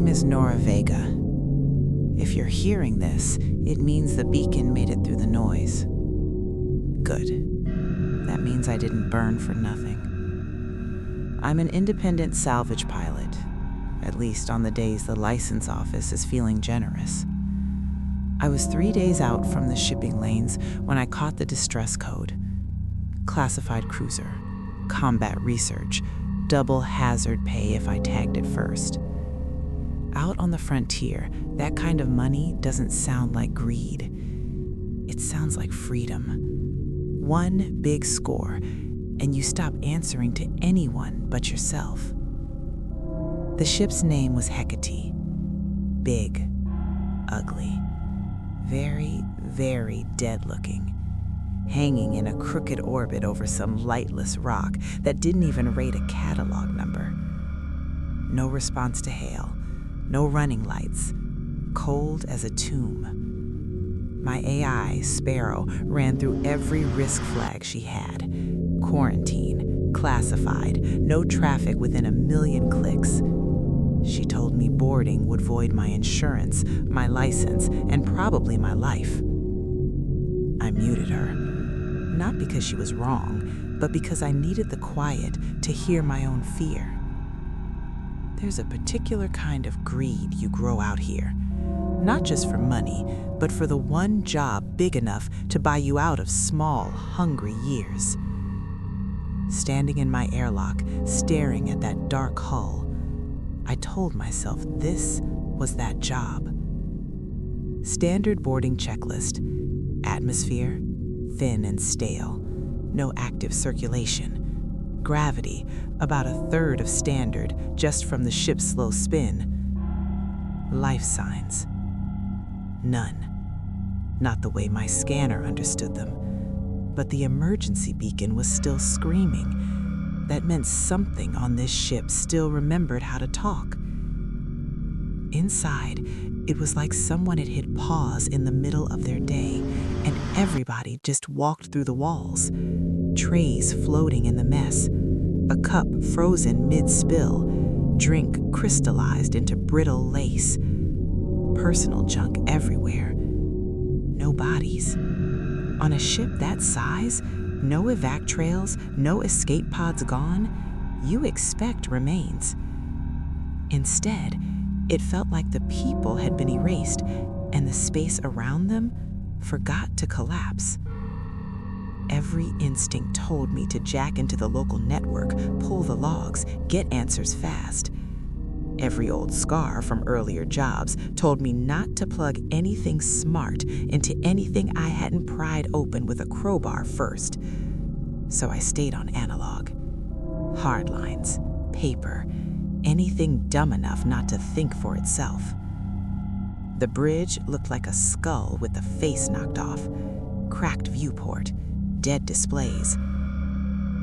is Nora Vega. If you're hearing this, it means the beacon made it through the noise. Good. That means I didn't burn for nothing. I'm an independent salvage pilot, at least on the days the license office is feeling generous. I was 3 days out from the shipping lanes when I caught the distress code. Classified cruiser, combat research, double hazard pay if I tagged it first. Out on the frontier, that kind of money doesn't sound like greed. It sounds like freedom. One big score, and you stop answering to anyone but yourself. The ship's name was Hecate. Big, ugly, very, very dead-looking, hanging in a crooked orbit over some lightless rock that didn't even rate a catalog number. No response to hail. No running lights, cold as a tomb. My AI, Sparrow, ran through every risk flag she had. Quarantine, classified, no traffic within 1 million clicks. She told me boarding would void my insurance, my license, and probably my life. I muted her, not because she was wrong, but because I needed the quiet to hear my own fear. There's a particular kind of greed you grow out here, not just for money, but for the one job big enough to buy you out of small, hungry years. Standing in my airlock, staring at that dark hull, I told myself this was that job. Standard boarding checklist: atmosphere, thin and stale, no active circulation. Gravity, about 1/3 of standard just from the ship's slow spin. Life signs. None. Not the way my scanner understood them. But the emergency beacon was still screaming. That meant something on this ship still remembered how to talk. Inside, it was like someone had hit pause in the middle of their day, and everybody just walked through the walls. Trays floating in the mess, a cup frozen mid-spill, drink crystallized into brittle lace, personal junk everywhere. No bodies. On a ship that size, no evac trails, no escape pods gone, you expect remains. Instead, it felt like the people had been erased and the space around them forgot to collapse. Every instinct told me to jack into the local network, pull the logs, get answers fast. Every old scar from earlier jobs told me not to plug anything smart into anything I hadn't pried open with a crowbar first. So I stayed on analog. Hard lines, paper, anything dumb enough not to think for itself. The bridge looked like a skull with the face knocked off, cracked viewport, dead displays.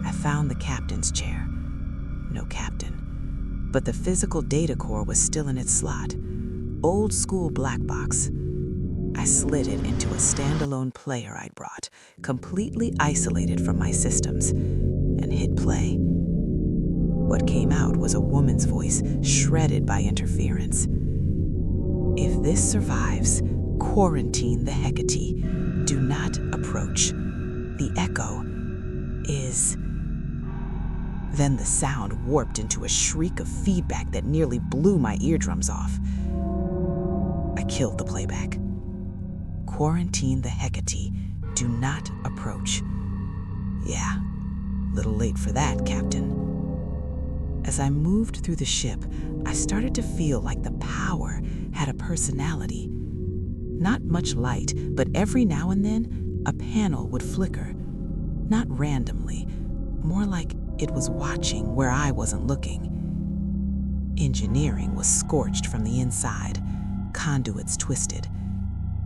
I found the captain's chair. No captain. But the physical data core was still in its slot. Old school black box. I slid it into a standalone player I'd brought, completely isolated from my systems, and hit play. What came out was a woman's voice, shredded by interference. If this survives, quarantine the Hecate. Do not approach. The echo is... Then the sound warped into a shriek of feedback that nearly blew my eardrums off. I killed the playback. Quarantine the Hecate. Do not approach. Yeah, little late for that, Captain. As I moved through the ship, I started to feel like the power had a personality. Not much light, but every now and then, a panel would flicker. Not randomly, more like it was watching where I wasn't looking. Engineering was scorched from the inside, conduits twisted.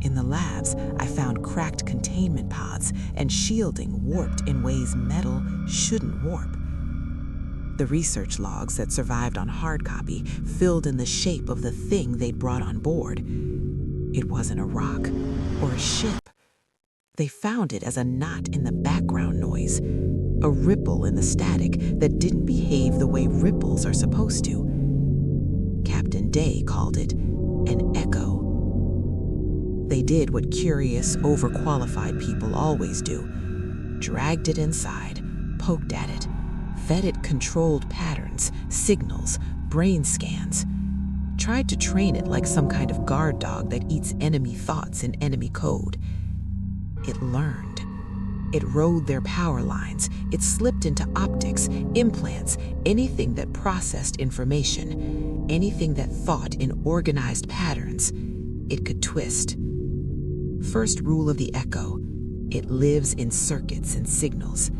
In the labs, I found cracked containment pods and shielding warped in ways metal shouldn't warp. The research logs that survived on hard copy filled in the shape of the thing they'd brought on board. It wasn't a rock or a ship. They found it as a knot in the background noise, a ripple in the static that didn't behave the way ripples are supposed to. Captain Day called it an echo. They did what curious, overqualified people always do: dragged it inside, poked at it, fed it controlled patterns, signals, brain scans, tried to train it like some kind of guard dog that eats enemy thoughts in enemy code. It learned. It rode their power lines. It slipped into optics, implants, anything that processed information, anything that thought in organized patterns. It could twist. First rule of the echo: it lives in circuits and signals.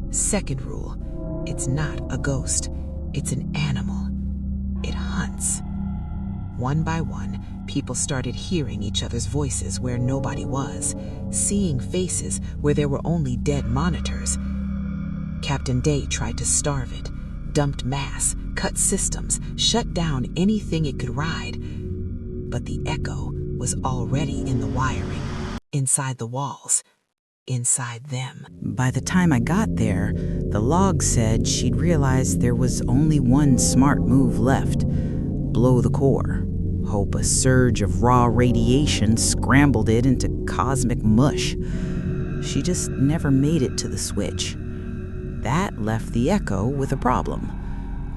Second rule: it's not a ghost. It's an animal. It hunts. One by one, people started hearing each other's voices where nobody was, seeing faces where there were only dead monitors. Captain Day tried to starve it, dumped mass, cut systems, shut down anything it could ride. But the echo was already in the wiring, inside the walls, inside them. By the time I got there, the log said she'd realized there was only one smart move left: blow the core. Hope a surge of raw radiation scrambled it into cosmic mush. She just never made it to the switch. That left the echo with a problem.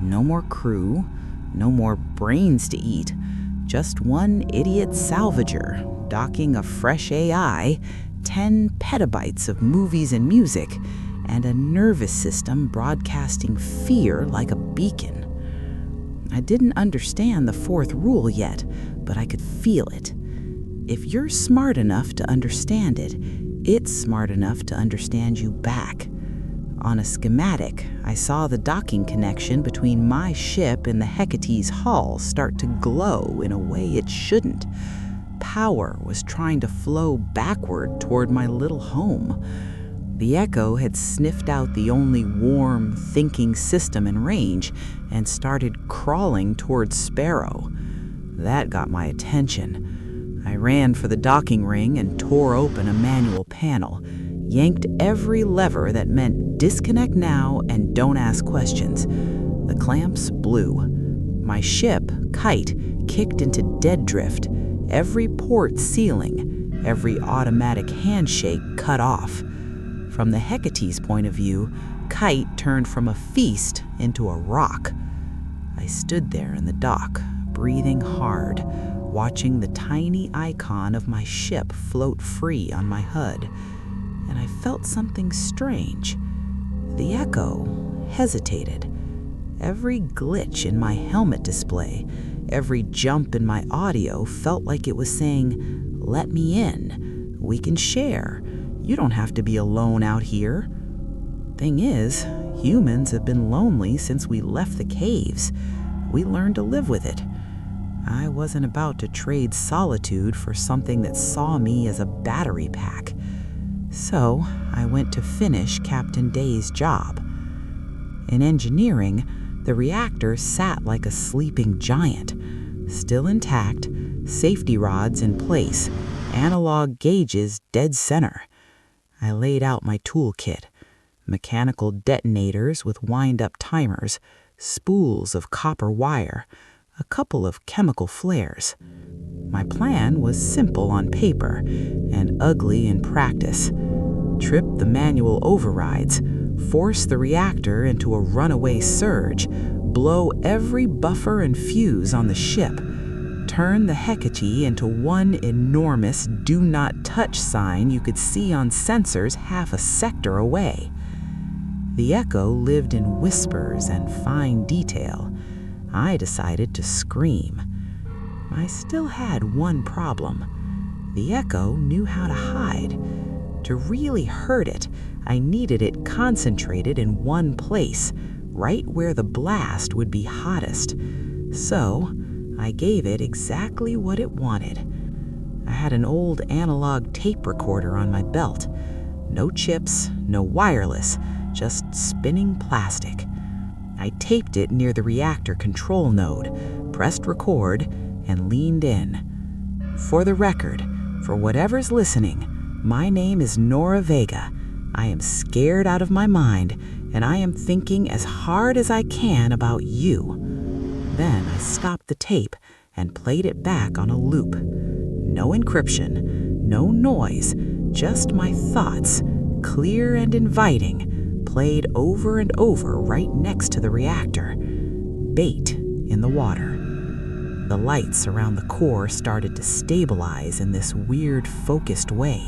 No more crew, no more brains to eat, just one idiot salvager docking a fresh AI, 10 petabytes of movies and music, and a nervous system broadcasting fear like a beacon. I didn't understand the fourth rule yet, but I could feel it. If you're smart enough to understand it, it's smart enough to understand you back. On a schematic, I saw the docking connection between my ship and the Hecate's hull start to glow in a way it shouldn't. Power was trying to flow backward toward my little home. The echo had sniffed out the only warm, thinking system in range and started crawling towards Sparrow. That got my attention. I ran for the docking ring and tore open a manual panel, yanked every lever that meant disconnect now and don't ask questions. The clamps blew. My ship, Kite, kicked into dead drift, every port sealing, every automatic handshake cut off. From the Hecate's point of view, Kite turned from a feast into a rock. I stood there in the dock, breathing hard, watching the tiny icon of my ship float free on my HUD, and I felt something strange. The echo hesitated. Every glitch in my helmet display, every jump in my audio felt like it was saying, "Let me in. We can share. You don't have to be alone out here." Thing is, humans have been lonely since we left the caves. We learned to live with it. I wasn't about to trade solitude for something that saw me as a battery pack. So I went to finish Captain Day's job. In engineering, the reactor sat like a sleeping giant, still intact, safety rods in place, analog gauges dead center. I laid out my toolkit: mechanical detonators with wind-up timers, spools of copper wire, a couple of chemical flares. My plan was simple on paper and ugly in practice. Trip the manual overrides, force the reactor into a runaway surge, blow every buffer and fuse on the ship, turn the Hecate into one enormous do not touch sign you could see on sensors half a sector away. The echo lived in whispers and fine detail. I decided to scream. I still had one problem. The echo knew how to hide. To really hurt it, I needed it concentrated in one place, right where the blast would be hottest. So I gave it exactly what it wanted. I had an old analog tape recorder on my belt. No chips, no wireless, just spinning plastic. I taped it near the reactor control node, pressed record, and leaned in. For the record, for whatever's listening, my name is Nora Vega. I am scared out of my mind, and I am thinking as hard as I can about you. Then I stopped the tape and played it back on a loop. No encryption, no noise, just my thoughts, clear and inviting, played over and over right next to the reactor. Bait in the water. The lights around the core started to stabilize in this weird focused way.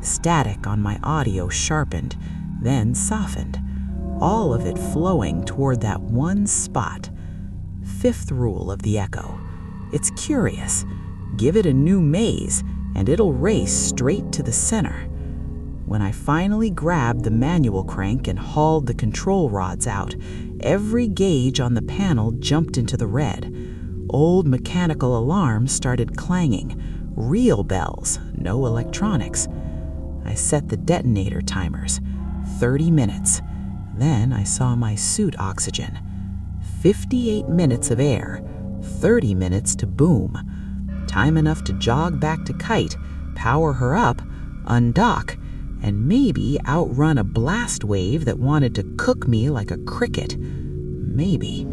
Static on my audio sharpened, then softened, all of it flowing toward that one spot. Fifth rule of the echo. It's curious. Give it a new maze, and it'll race straight to the center. When I finally grabbed the manual crank and hauled the control rods out, every gauge on the panel jumped into the red. Old mechanical alarms started clanging. Real bells, no electronics. I set the detonator timers. 30 minutes. Then I saw my suit oxygen. 58 minutes of air. 30 minutes to boom. Time enough to jog back to Kite, power her up, undock, and maybe outrun a blast wave that wanted to cook me like a cricket. Maybe.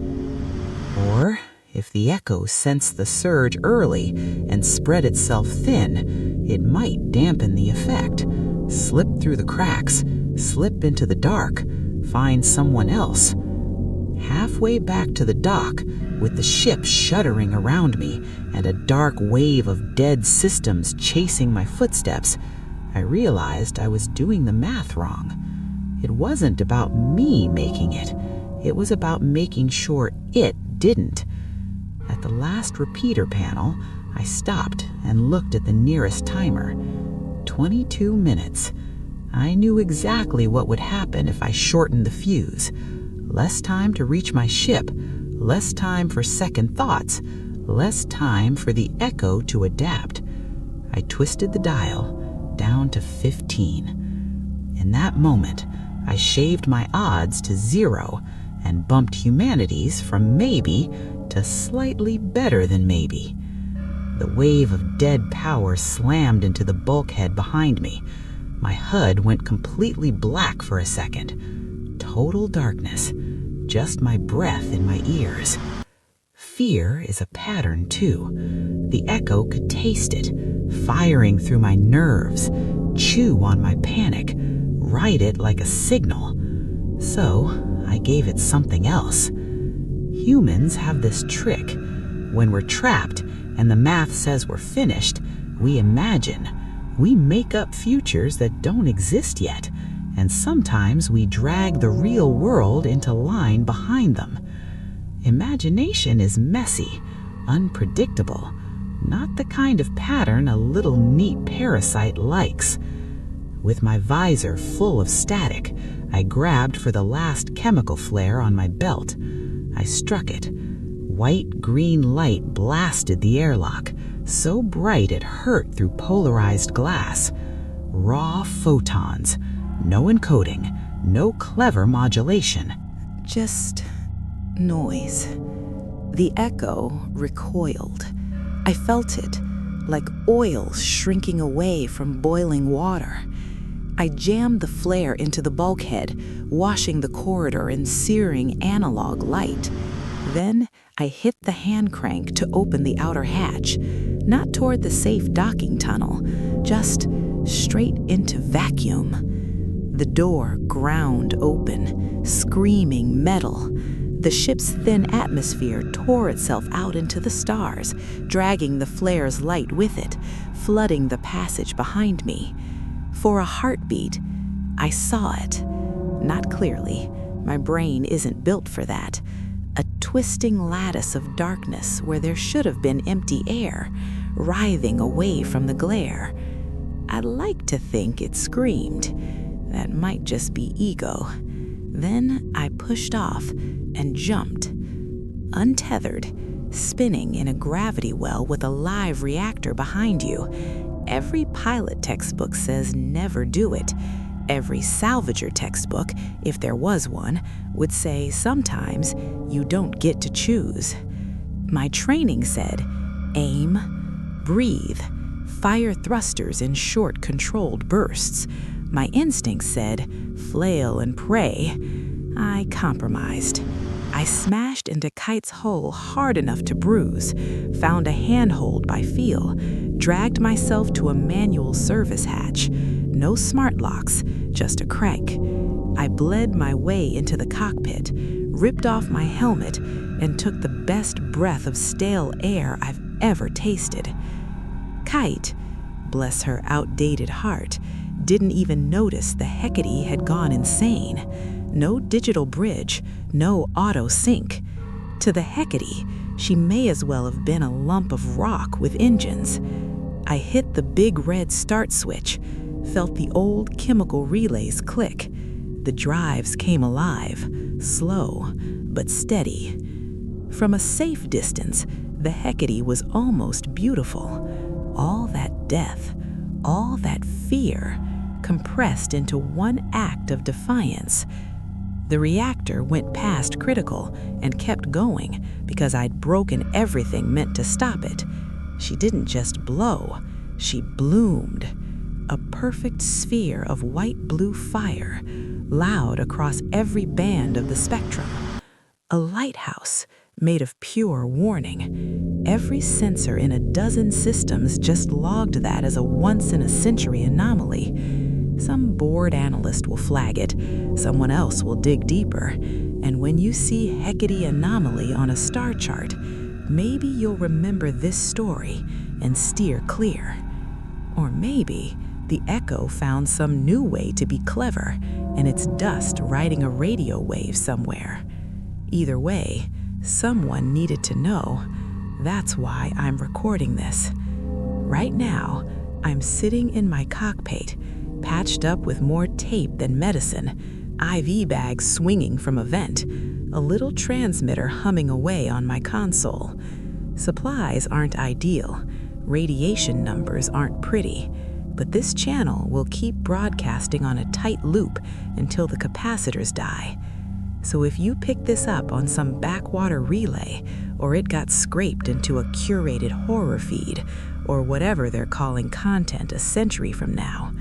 Or, if the echo sensed the surge early and spread itself thin, it might dampen the effect. Slip through the cracks, slip into the dark, find someone else. Halfway back to the dock, with the ship shuddering around me and a dark wave of dead systems chasing my footsteps, I realized I was doing the math wrong. It wasn't about me making it. It was about making sure it didn't. At the last repeater panel, I stopped and looked at the nearest timer. 22 minutes. I knew exactly what would happen if I shortened the fuse. Less time to reach my ship, less time for second thoughts, less time for the echo to adapt. I twisted the dial down to 15. In that moment, I shaved my odds to 0 and bumped humanity's from maybe to slightly better than maybe. The wave of dead power slammed into the bulkhead behind me. My HUD went completely black for a second. Total darkness. Just my breath in my ears. Fear is a pattern, too. The echo could taste it, firing through my nerves, chew on my panic, write it like a signal. So I gave it something else. Humans have this trick. When we're trapped and the math says we're finished, we imagine. We make up futures that don't exist yet, and sometimes we drag the real world into line behind them. Imagination is messy, unpredictable, not the kind of pattern a little neat parasite likes. With my visor full of static, I grabbed for the last chemical flare on my belt. I struck it. White-green light blasted the airlock, so bright it hurt through polarized glass. Raw photons. No encoding, no clever modulation. Just noise. The echo recoiled. I felt it, like oil shrinking away from boiling water. I jammed the flare into the bulkhead, washing the corridor in searing analog light. Then I hit the hand crank to open the outer hatch, not toward the safe docking tunnel, just straight into vacuum. The door ground open, screaming metal. The ship's thin atmosphere tore itself out into the stars, dragging the flare's light with it, flooding the passage behind me. For a heartbeat, I saw it. Not clearly. My brain isn't built for that. A twisting lattice of darkness where there should have been empty air, writhing away from the glare. I'd like to think it screamed. That might just be ego. Then I pushed off and jumped. Untethered, spinning in a gravity well with a live reactor behind you. Every pilot textbook says never do it. Every salvager textbook, if there was one, would say sometimes you don't get to choose. My training said, aim, breathe, fire thrusters in short, controlled bursts. My instinct said, flail and pray. I compromised. I smashed into Kite's hull hard enough to bruise, found a handhold by feel, dragged myself to a manual service hatch. No smart locks, just a crank. I bled my way into the cockpit, ripped off my helmet, and took the best breath of stale air I've ever tasted. Kite, bless her outdated heart, didn't even notice the Hecate had gone insane. No digital bridge, no auto sync. To the Hecate, she may as well have been a lump of rock with engines. I hit the big red start switch, felt the old chemical relays click. The drives came alive, slow but steady. From a safe distance, the Hecate was almost beautiful. All that death, all that fear, compressed into one act of defiance. The reactor went past critical and kept going because I'd broken everything meant to stop it. She didn't just blow, she bloomed. A perfect sphere of white-blue fire, loud across every band of the spectrum. A lighthouse made of pure warning. Every sensor in a dozen systems just logged that as a once-in-a-century anomaly. Some bored analyst will flag it, someone else will dig deeper, and when you see Hecate anomaly on a star chart, maybe you'll remember this story and steer clear. Or maybe the Echo found some new way to be clever, and it's dust riding a radio wave somewhere. Either way, someone needed to know. That's why I'm recording this. Right now, I'm sitting in my cockpit, patched up with more tape than medicine, IV bags swinging from a vent, a little transmitter humming away on my console. Supplies aren't ideal, radiation numbers aren't pretty, but this channel will keep broadcasting on a tight loop until the capacitors die. So if you pick this up on some backwater relay, or it got scraped into a curated horror feed, or whatever they're calling content a century from now,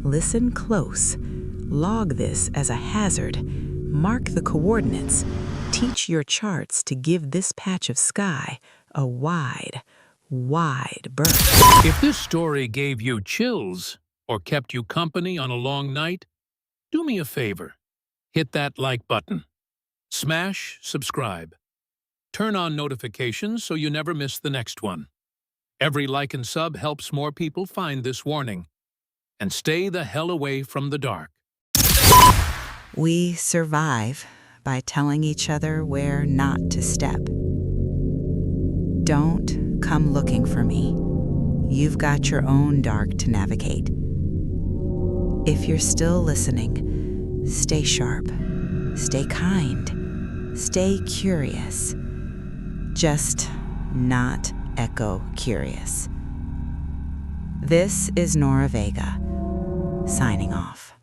listen close. Log this as a hazard. Mark the coordinates. Teach your charts to give this patch of sky a wide, wide berth. If this story gave you chills or kept you company on a long night, do me a favor. Hit that like button. Smash subscribe. Turn on notifications so you never miss the next one. Every like and sub helps more people find this warning. And stay the hell away from the dark. We survive by telling each other where not to step. Don't come looking for me. You've got your own dark to navigate. If you're still listening, stay sharp, stay kind, stay curious. Just not Echo curious. This is Nora Vega, signing off.